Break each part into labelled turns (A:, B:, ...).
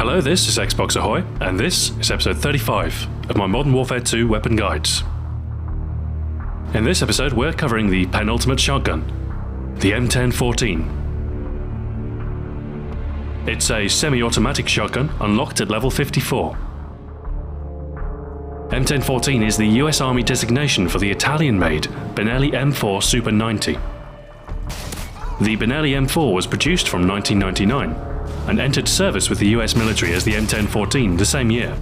A: Hello, this is Xbox Ahoy, and this is episode 35 of my Modern Warfare 2 weapon guides. In this episode, we're covering the penultimate shotgun, the M1014. It's a semi-automatic shotgun unlocked at level 54. M1014 is the US Army designation for the Italian-made Benelli M4 Super 90. The Benelli M4 was produced from 1999 and entered service with the US military as the M1014 the same year.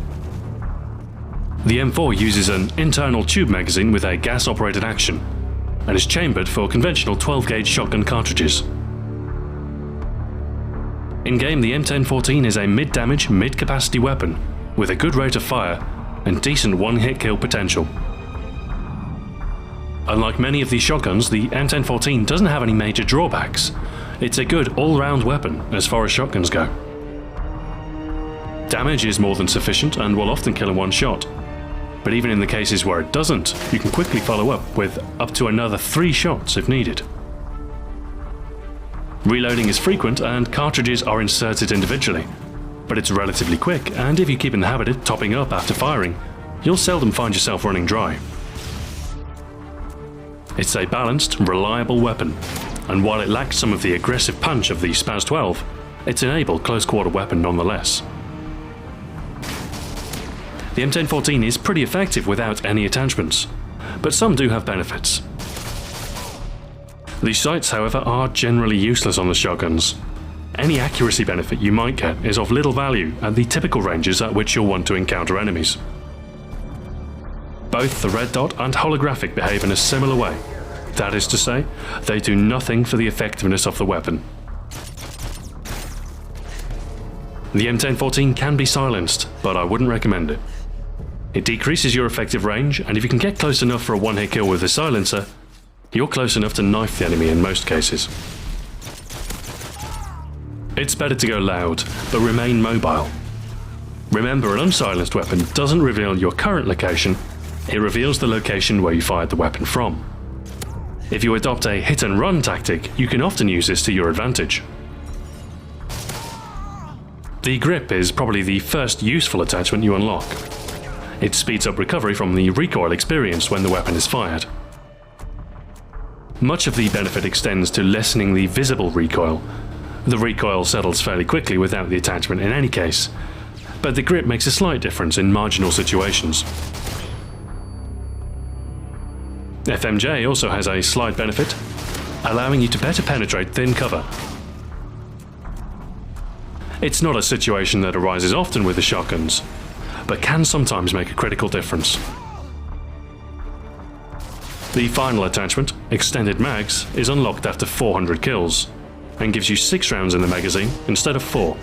A: The M4 uses an internal tube magazine with a gas-operated action and is chambered for conventional 12-gauge shotgun cartridges. In-game, the M1014 is a mid-damage, mid-capacity weapon with a good rate of fire and decent one-hit kill potential. Unlike many of these shotguns, the M1014 doesn't have any major drawbacks. It's a good all-round weapon as far as shotguns go. Damage is more than sufficient and will often kill in one shot. But even in the cases where it doesn't, you can quickly follow up with up to another 3 shots if needed. Reloading is frequent and cartridges are inserted individually, but it's relatively quick, and if you keep in the habit of topping up after firing, you'll seldom find yourself running dry. It's a balanced, reliable weapon, and while it lacks some of the aggressive punch of the SPAS 12, it's an able close-quarter weapon nonetheless. The M1014 is pretty effective without any attachments, but some do have benefits. The sights, however, are generally useless on the shotguns. Any accuracy benefit you might get is of little value at the typical ranges at which you'll want to encounter enemies. Both the red dot and holographic behave in a similar way. That is to say, they do nothing for the effectiveness of the weapon. The M1014 can be silenced, but I wouldn't recommend it. It decreases your effective range, and if you can get close enough for a one-hit kill with the silencer, you're close enough to knife the enemy in most cases. It's better to go loud, but remain mobile. Remember, an unsilenced weapon doesn't reveal your current location, it reveals the location where you fired the weapon from. If you adopt a hit-and-run tactic, you can often use this to your advantage. The grip is probably the first useful attachment you unlock. It speeds up recovery from the recoil experienced when the weapon is fired. Much of the benefit extends to lessening the visible recoil. The recoil settles fairly quickly without the attachment in any case, but the grip makes a slight difference in marginal situations. FMJ also has a slight benefit, allowing you to better penetrate thin cover. It's not a situation that arises often with the shotguns, but can sometimes make a critical difference. The final attachment, Extended Mags, is unlocked after 400 kills, and gives you 6 rounds in the magazine instead of 4.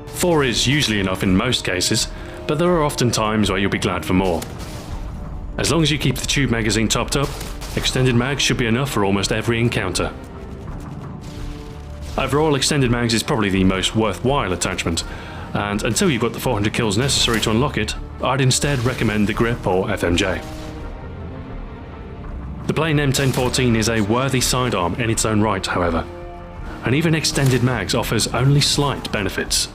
A: 4 is usually enough in most cases, but there are often times where you'll be glad for more. As long as you keep the tube magazine topped up, Extended Mags should be enough for almost every encounter. Overall, Extended Mags is probably the most worthwhile attachment, and until you've got the 400 kills necessary to unlock it, I'd instead recommend the grip or FMJ. The plain M1014 is a worthy sidearm in its own right, however, and even Extended Mags offers only slight benefits.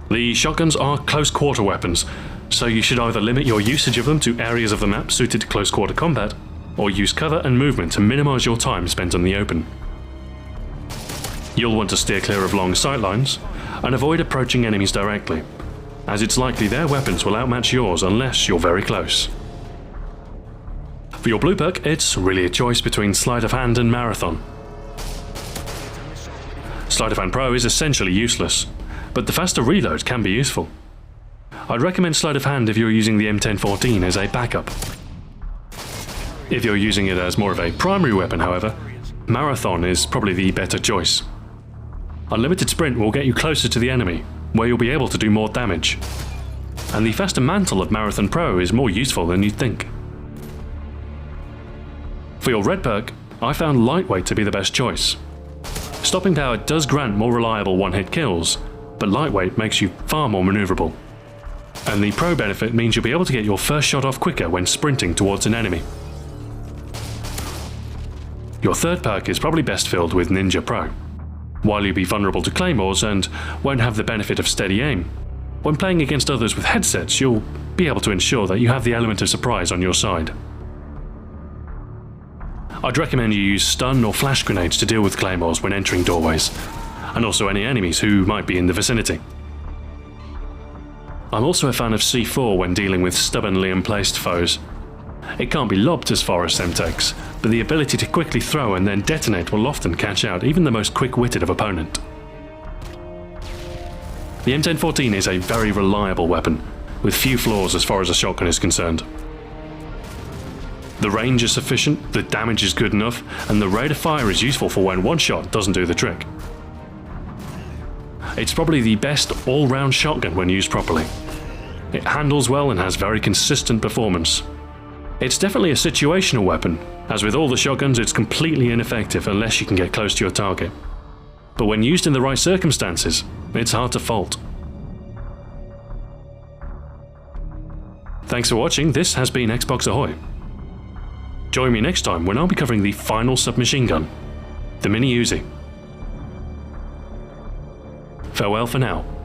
A: The shotguns are close-quarter weapons, so you should either limit your usage of them to areas of the map suited to close-quarter combat, or use cover and movement to minimize your time spent in the open. You'll want to steer clear of long sightlines, and avoid approaching enemies directly, as it's likely their weapons will outmatch yours unless you're very close. For your blue perk, it's really a choice between Sleight of Hand and Marathon. Sleight of Hand Pro is essentially useless, but the faster reload can be useful. I'd recommend Sleight of Hand if you're using the M1014 as a backup. If you're using it as more of a primary weapon, however, Marathon is probably the better choice. Unlimited Sprint will get you closer to the enemy, where you'll be able to do more damage. And the faster mantle of Marathon Pro is more useful than you'd think. For your red perk, I found Lightweight to be the best choice. Stopping power does grant more reliable one-hit kills, but Lightweight makes you far more maneuverable. And the Pro benefit means you'll be able to get your first shot off quicker when sprinting towards an enemy. Your third perk is probably best filled with Ninja Pro. While you'll be vulnerable to claymores and won't have the benefit of steady aim, when playing against others with headsets, you'll be able to ensure that you have the element of surprise on your side. I'd recommend you use stun or flash grenades to deal with claymores when entering doorways, and also any enemies who might be in the vicinity. I'm also a fan of C4 when dealing with stubbornly emplaced foes. It can't be lobbed as far as Semtex, but the ability to quickly throw and then detonate will often catch out even the most quick-witted of opponent. The M1014 is a very reliable weapon, with few flaws as far as a shotgun is concerned. The range is sufficient, the damage is good enough, and the rate of fire is useful for when one shot doesn't do the trick. It's probably the best all-round shotgun when used properly. It handles well and has very consistent performance. It's definitely a situational weapon, as with all the shotguns it's completely ineffective unless you can get close to your target. But when used in the right circumstances, it's hard to fault. Thanks for watching, this has been Xbox Ahoy. Join me next time when I'll be covering the final submachine gun, the Mini Uzi. Farewell for now.